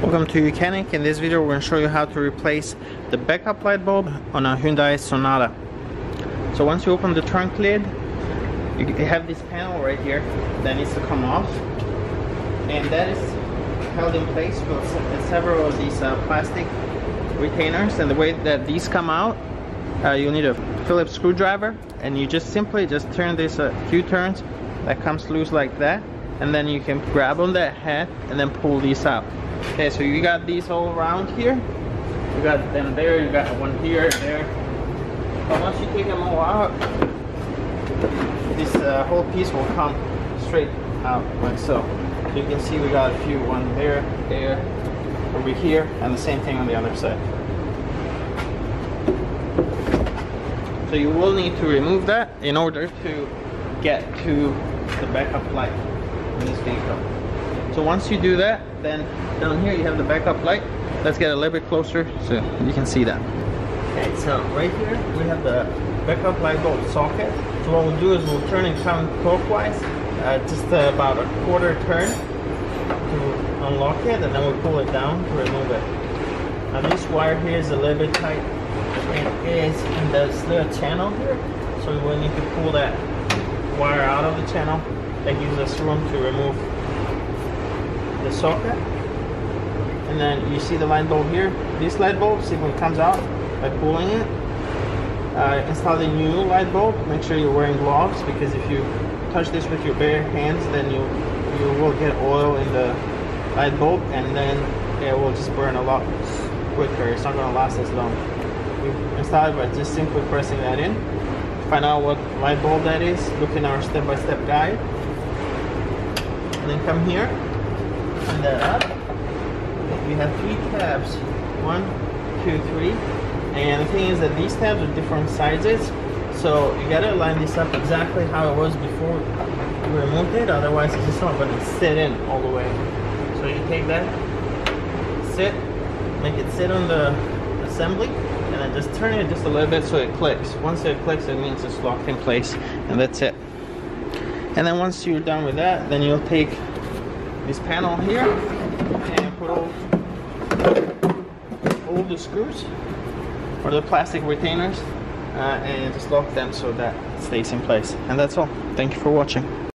Welcome to YOUCANIC. In this video we're going to show you how to replace the backup light bulb on a Hyundai Sonata. So once you open the trunk lid, you have this panel right here that needs to come off, and that is held in place with several of these plastic retainers. And the way that these come out, you'll need a Phillips screwdriver, and you just simply turn this a few turns. That comes loose like that, and then you can grab on that head and then pull these out. Okay, so you got these all around here. You got them there, you got one here and there. But once you take them all out, this whole piece will come straight out like so. So you can see we got a few, one there, there, over here, and the same thing on the other side. So you will need to remove that in order to get to the backup light in this vehicle. So once you do that, then down here you have the backup light. Let's get a little bit closer so you can see that. Okay, so right here we have the backup light bulb socket. So what we'll do is we'll turn it counterclockwise, just about a quarter turn to unlock it, and then we'll pull it down to remove it. Now this wire here is a little bit tight. It is in this little channel here, so we will need to pull that wire out of the channel. That gives us room to remove the socket. And then you see the light bulb here. This light bulb, see when it comes out by pulling it. Install the new light bulb. Make sure you're wearing gloves, because if you touch this with your bare hands, then you will get oil in the light bulb, and then it will just burn a lot quicker. It's not going to last as long. We install it by just simply pressing that in. Find out what light bulb that is. Look in our step-by-step guide. And then come here, turn that up. We have 3 tabs, 1, 2, 3. And the thing is that these tabs are different sizes, so you gotta line this up exactly how it was before you removed it, otherwise it's just not gonna sit in all the way. So you take that, make it sit on the assembly, and then just turn it just a little bit so it clicks. Once it clicks, it means it's locked in place, and that's it. And then once you're done with that, then you'll take this panel here and put all the screws or the plastic retainers and just lock them so that it stays in place. And that's all. Thank you for watching.